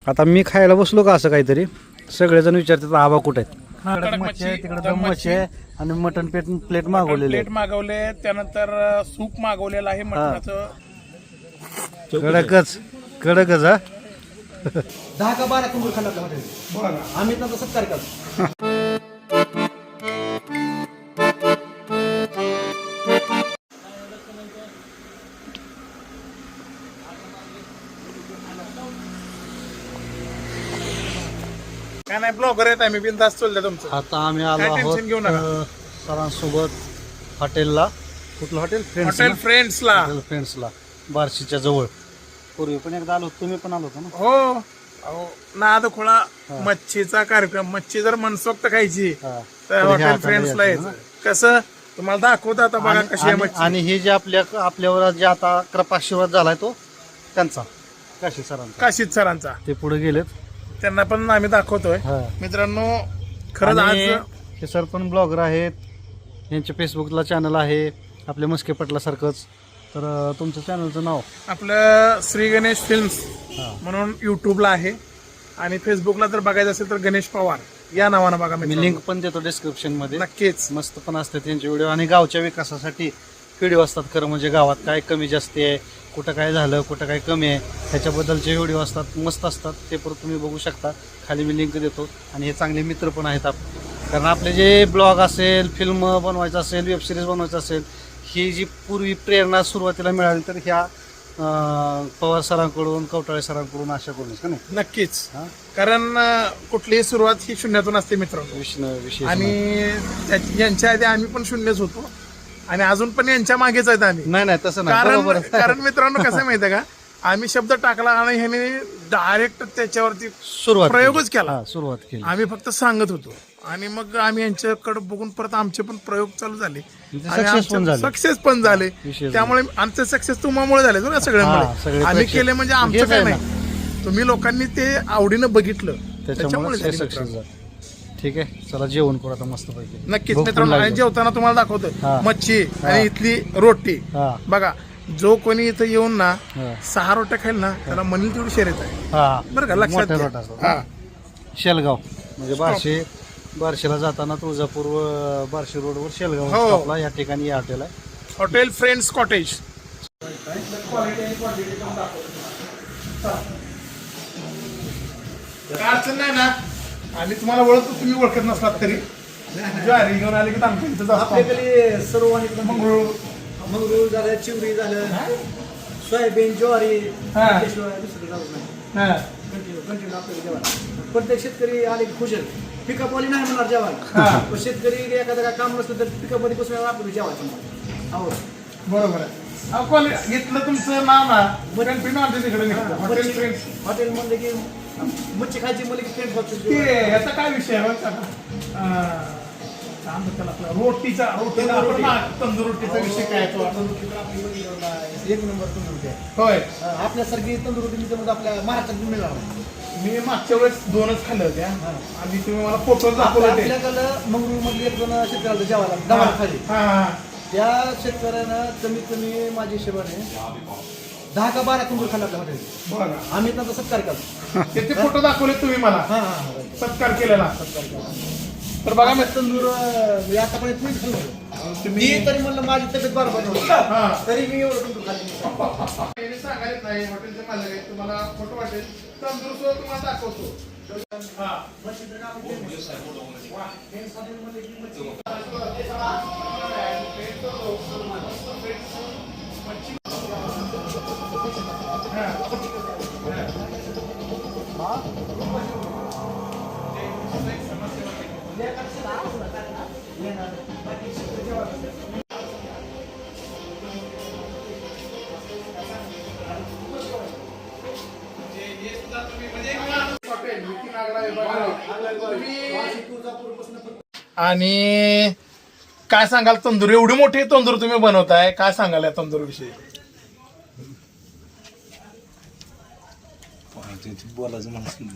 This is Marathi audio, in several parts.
आता मी खायला बसलो का असं काहीतरी सगळेजण विचारतात आबा कुठे आहेत. मच्छी आहे तिकडे, दम मच्छी आहे आणि मटन प्लेट मागवलेले प्लेट मागवले, त्यानंतर सूप मागवलेलं आहे मटणाचं. कडकच हा. 10 का 12 कुंभर खाल्ला आपल्या हॉटेल. आम्ही तर सत्कार करतो. काय नाही, ब्लॉगर आहेत आम्ही, बिनधास्त चालतंय तुमचं. आता आम्ही आलो काय आहोत टेन्शन घेऊ नका. सरांसोबत हॉटेलला. कुठलं हॉटेल? हॉटेल फ्रेंड्सला. हॉटेल फ्रेंड्सला, बार्शीच्या जवळ. पूर्वी पण एकदा आलो, तुम्ही पण आलो होता ना? हो, नाद खोळा मच्छीचा कार्यक्रम. मच्छी जर मनसोक्त खायची हा. तर हॉटेल फ्रेंड्सला यायचं. कसं तुम्हाला दाखवतो आता बघा कशी आहे मच्छी. आणि हे जे आपल्यावर जे आता कृपाशीर्वाद झालाय तो त्यांचा, काशी सरांचा. काशीद सरांचा. ते पुढे गेलेत. त्यांना पण आम्ही दाखवतोय. हा. मित्रांनो, खरंच आणि आज हे सर पण ब्लॉगर आहेत. यांच्या फेसबुकला चॅनल आहे आपल्या मस्के पटलासारखंच. तर तुमच्या चॅनलचं नाव? आपलं श्री गणेश फिल्म्स हा. म्हणून युट्यूबला आहे आणि फेसबुकला जर बघायचं असेल तर गणेश पवार या नावानं बघा. मी लिंक पण देतो डिस्क्रिप्शन मध्ये. नक्कीच. मस्त पण असतात त्यांचे व्हिडिओ आणि गावच्या विकासासाठी व्हिडिओ असतात. खरं म्हणजे गावात काय कमी जास्ती आहे, कुठं काय झालं, कुठं काय कमी आहे, ह्याच्याबद्दलचे व्हिडिओ असतात, मस्त असतात. ते परत तुम्ही बघू शकता. खाली मी लिंक देतो. आणि हे चांगले मित्र पण आहेत कारण आपले जे ब्लॉग असेल, फिल्म बनवायचं असेल, वेब सिरीज बनवायचं असेल, ही जी पूर्वी प्रेरणा सुरुवातीला मिळाली तर ह्या पवार सरांकडून, कवटाळे सरांकडून, अशा करून का नाही? नक्कीच. हा? कारण कुठलीही सुरुवात ही शून्यातून असते मित्रांनो. विषय आणि यांच्या आधी आम्ही पण शून्यच होतो आणि अजून पण यांच्या मागेच आहेत आम्ही. नाही तसं नाही. कारण मित्रांनो कसं आहे माहितीये का, आम्ही शब्द टाकला आणि ह्याने डायरेक्ट त्याच्यावरती प्रयोगच केला. सुरुवात केली. आम्ही फक्त सांगत होतो आणि मग आम्ही यांच्याकडे बघून परत आमचे पण प्रयोग चालू झाले. सक्सेस पण झाले. त्यामुळे आमचे सक्सेस तुम्हामुळे झाले ना, सगळ्यांमुळे. आम्ही केले म्हणजे आमचं काय नाही, तुम्ही लोकांनी ते आवडीनं बघितलं त्याच्यामुळे सक्सेस झालं. ठीक आहे, चला जेवण करू आता मस्त पैकी. नक्कीच मित्रांनो. आणि जेवताना तुम्हाला दाखवतोय मच्छी आणि इथली रोटी. बघा, जो कोणी इथं येऊन ना 6 रोट्या खाईल ना त्याला म्हणील तेवढी शर्यत आहे बरं का, लक्षात घ्या. शेलगाव म्हणजे बार्शीला जाताना तुळजापूर बार्शी रोडवर शेलगाव या ठिकाणी हॉटेल आहे. Hotel friends cottage. काय अडचण नाही ना. आम्ही तुम्हाला ओळखतो, तुम्ही ओळखत नसलात तरी. ज्वारी घेऊन आले की आमच्या इथं आपल्याकडे सर्व मंगळूर झालं, चिवरी झालं, सोयाबीन, ज्वारी, कंटिन्यू आपल्याला जेवण. प्रत्येक शेतकरी आले की खुश आहेत. पिकअपवाली नाही म्हणणार जेवायला, पण शेतकरी एखादं काय काम नसतं तर पिकअपवाली बसून आपल्याला जेवायचं. हो, बरोबर आहे. घेतलं तुमचं नाव ना, कंटिन्यू आमच्या तिकडे हॉटेल फ्रेंड्स. हॉटेल म्हणले की मच्छी खायची म्हणले की फ्रेंड्स हॉटेल. ते याचा काय विषय आहे रोटीचा तंदूर रोटीचा विषय काय तो? एक नंबर तंदूर रोटी आहे. होय, आपल्यासारखी तंदूर रोटी म्हणजे आपल्या महाराष्ट्रात मिळणार. मी मागच्या वेळेस 2च खाल्ल्या होत्या आणि तुम्ही मला फोटो दाखवले. आपल्याकडं मंगळूर मधले एक जण शेतकऱ्याला जेवायला दमाला खाली. त्या शेतकऱ्यानं कमीत कमी माझ्या हिशोबाने 10 का 12 कुंभर खाल्ला आपल्या हॉटेल. आम्ही त्यांचा सत्कार करतो. ते फोटो दाखवले तुम्ही मला, सत्कार केलेला. तर बघा मी तंदूर आतापर्यंत मीच खाल्लं. तुम्ही तरी म्हणलं माझी तब्येत बरोबर नव्हती तरी मी एवढं तंदूर खाल्ली. सांगायच नाही, हॉटेलचे मालक आहे, तुम्हाला फोटो वाटेल तंदूर सुद्धा तुम्हाला दाखवतो. आणि काय सांगाल तंदूर, एवढी मोठी तंदूर तुम्ही बनवताय, काय सांगाल या तंदूर विषयी?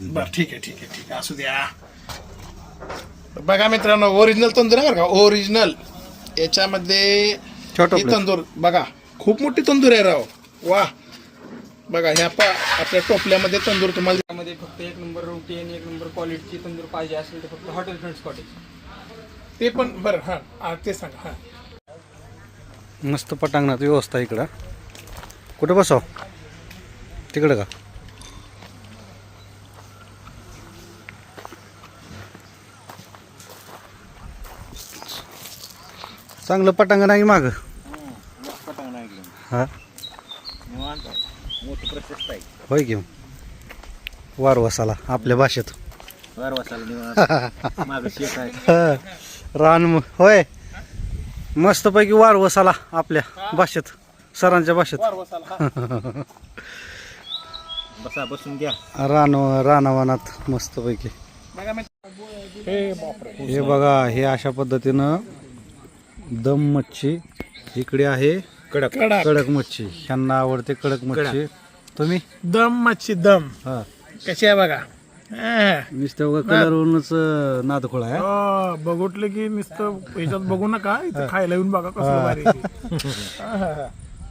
बरं, ठीक आहे असू द्या. बघा मित्रांनो, ओरिजिनल तंदूर आहे बरं का, ओरिजिनल. याच्यामध्ये तंदूर बघा, खूप मोठी तंदूर आहे राव. वा, बघा ह्या आपल्या टोपल्यामध्ये तंदूर तुम्हाला त्यामध्ये फक्त एक नंबर रोटी आणि एक नंबर क्वालिटीची तंदूर पाहिजे असेल तर फक्त हॉटेल फ्रेंड्स कॉटेज. ते पण बरं हां ते सांगा. हां मस्त पटांगणात व्यवस्था इकडं. कुठं बसाव? तिकडं का? चांगलं पटांगण आहे माग. हा होय घेऊ वारवसाला आपल्या भाषेत रान होय मस्तपैकी वारवसाला आपल्या भाषेत सरांच्या भाषेत बसा बसून घ्या. रानावनात मस्तपैकी. हे बघा हे अशा पद्धतीनं दम मच्छी इकडे आहे. कडक मच्छी ह्यांना आवडते कडक मच्छी. तुम्ही दम मच्छी दम हा कशी आहे बघा. नुसतं कलरवरूनच नादखोळा आहे. बघुटले की नुसतं ह्याच्यात बघू नका इथं खायला येऊन बघा कसं भारी आहे.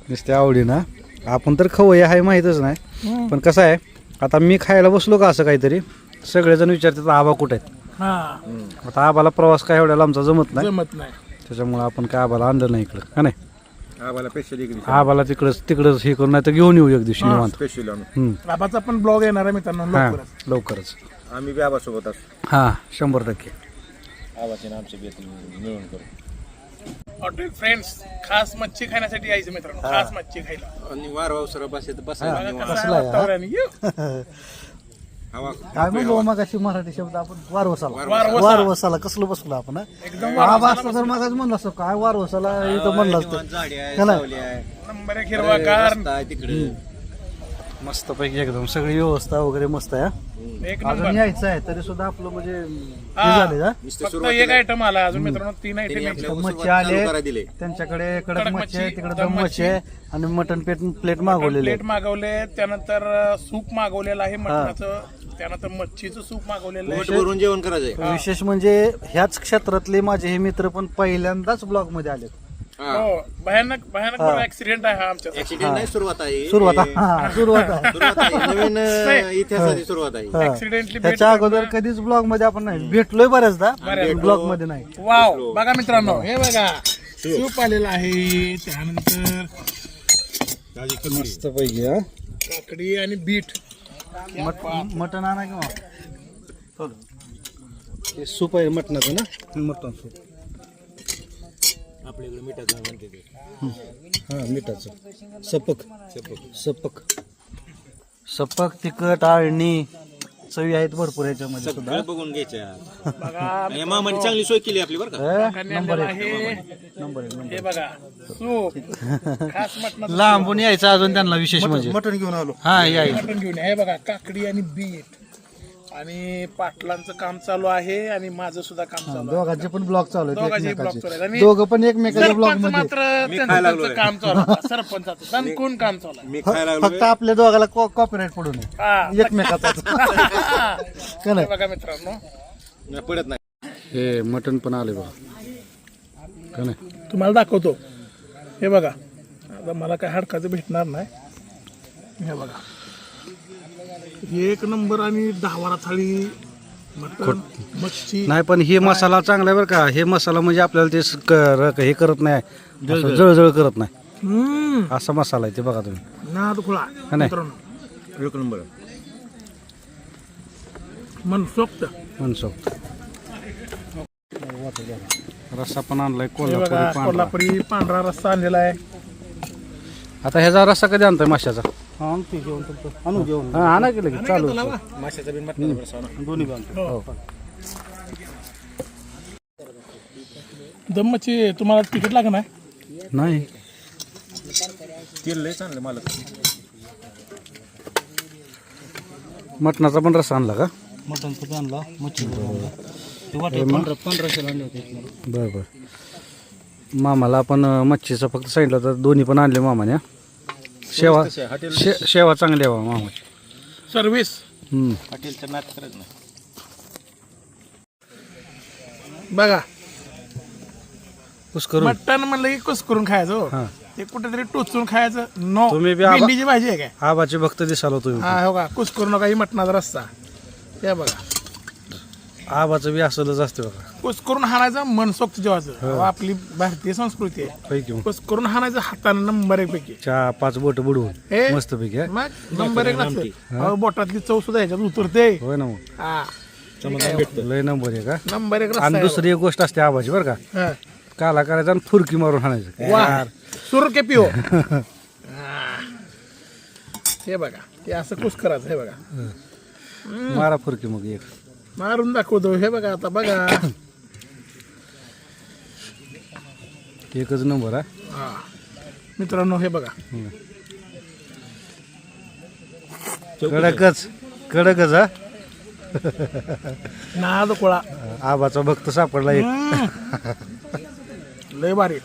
नुसत्या आवडीनं आपण तर खवय्या आहे माहीतच नाही. पण कसं आहे आता मी खायला बसलो का असं काहीतरी सगळेजण विचारतात आबा कुठे आहेत. आता आबाला प्रवास काय एवढ्या लांबचा जमत नाही. त्याच्यामुळे आपण काय आबाला आणलं नाही इकडं का नाही. आबाला तिकडच हे करून नाही तर घेऊन येऊ एक दिवशी निवांत. आबाचा पण ब्लॉग येणार आहे मित्रांनो लवकरच. आम्ही बी आबासोबत असतो. हा 100%. आबाचे आमचे मिळून करू. हॉटेल फ्रेंड्स खास मच्छी खाण्यासाठी यायचं मित्रांनो. खास मच्छी खायला आणि वारवासरा बसायला काय म्हणलो मग अशी मराठी शब्द आपण वारवसाला कसलं बसलो आपण. आबा असतं तर मग म्हणलं असतं काय वारवसाला इथं म्हणलं असतं. नंबर एक हिरवागार मस्त पैकी एकदम सगळी व्यवस्था वगैरे मस्त आहे. एक अजून नंबर. यायचं आहे तरी सुद्धा आपलं म्हणजे हे हा. झाले ना. फक्त एक आयटम आला अजून मित्रांनो. 3 आयटम मच्छी आले त्यांच्याकडे कडक मच्छी आहे तिकडे दम मच्छी आहे आणि मटन प्लेट मागवलेले. प्लेट मागवले. त्यानंतर सूप मागवलेलं आहे मटणाचं. त्यानंतर मच्छीचं सूप मागवलेलं आहे. भरून जेवण करायचंय. विशेष म्हणजे ह्याच क्षेत्रातले माझे हे मित्र पण पहिल्यांदाच ब्लॉग मध्ये आले. हो भयानक ऍक्सिडेंट आहे हा आमच्या. ऍक्सिडेंट नाही सुरुवात आहे. सुरुवात आहे नवीन इतिहासाची सुरुवात आहे. ऍक्सिडेंटली त्याच्या अगोदर कधीच ब्लॉग मध्ये आपण नाही भेटलोय बऱ्याचदा. ब्लॉग मध्ये नाही. वाव बघा मित्रांनो हे बघा सूप आलेला आहे. त्यानंतर मस्त पैकी काकडी आणि बीट. मटन आणा किंवा हे सूप आहे मटणाचं ना. मटण सूप आपल्याकडे मिठाचं म्हणते ते. हा मिठाचं सपक तिखट आळणी चवी आहेत भरपूर याच्यामध्ये सुद्धा. बघून घ्यायच्या. मामाने चांगली सोय केली आपली बरं का. नंबर हे बघा सूप खास मटणाचं लांबून यायचं अजून त्यांना विशेष म्हणजे मटण घेऊन आलो. हा यायचं. मटण घेऊन हे बघा काकडी आणि बीट. आणि पाटलांचं काम चालू आहे आणि माझं सुद्धा काम चालू आहे. दोघांचे पण ब्लॉग चालू दोघांचे ब्लॉग चालू आहेत. आहेत. आणि दोघं पण एकमेकाच्या ब्लॉग सरपंच मध्ये. मात्र त्यांचं काम चालू आहे. सरपंचाचं दणकून काम चालू आहे. मी खायला लागलो. फक्त आपल्या दोघाला कॉपीराईट पडू नये हा. एकमेकाचा. का नाही? हे बघा मित्रांनो पडत नाही. हे मटन पण आले बघा का नाही. तुम्हाला दाखवतो. हे बघा आता मला काय हाडकाचं भेटणार नाही. हे बघा एक नंबर आणि 10 वारा थाळी मटण मच्छी. नाही पण हे मसाला चांगला आहे बरं का. हे मसाला म्हणजे आपल्याला ते हे करत नाही असं जळजळ करत नाही. असा मसाला आहे ते बघा तुम्ही. नाद खुळा नाही. मित्रांनो एक नंबर. मनसोक्त मनसोक्त रस्सा पण आणलाय हे बघा कोल्हापुरी पांढरा. कोल्हापुरी पांढरा रस्सा आणलेला आहे. आता ह्याचा रस्सा कधी आणताय माशाचा. आणू जेवण आणा केलं की चालू. माशाचा बिन मटणाचा दोन्ही बांधतो. हो. दम मच्छी तुम्हाला तिकीट लागणार आहे. नाही तेल लय चांगलं मला. मटणाचा पण रस्सा आणला का. मटणचं पण आणला मच्छी 1500 आणले होते. बरं बरं मामाला आपण मच्छीचं फक्त सांगितलं तर दोन्ही पण आणले मामाने. शेवा शेवा चांगली आहे मामाची. सर्व्हिस हॉटेलच्या नाच करत नाही. बघा कुस करून मटण म्हणलं की कुस करून खायचं. हो. हा ते कुठेतरी टोचून खायचं नो. तुम्ही बी भेंडीची भाजी आहे काय? आबाचे भक्त दिसालो तुम्ही. हा हो का, कुस्करू नका, ही मटणाचा रस्सा. हे बघा, आबाचं बी असलंच असते बघा. कुस्करून हाणायचं, मनसोक्त जेवायचं. अहो, आपली भारतीय संस्कृती आहे. पैकी मग कुस्करून हाणायचं हाताने नंबर 1 पैकी. 4-5 बोट बुडवून हे मस्त पैकी. मग नंबर 1 लागतं. अहो, बोटातली चव सुद्धा ह्याच्यात उतरते. होय ना मग, हा, लय नंबर आहे का. नंबर 1 रस्सा आणि आहे दुसरी एक गोष्ट असते आबाची बरं का, बघा. हा. काला करायचा आणि फुरकी मारून हाणायचं. वा, सुर के पिओ. हे बघा, हे असं कुस्कराचं. हे बघा, मारा फुरकी मग एक. मारून दाखवतो. हे बघा, आता बघा. एकच नंबर. हा मित्रांनो, हे बघा, कडकच कडकच. हा, नाद कोळा. आबाचा भक्त सापडला एक. लय भारी.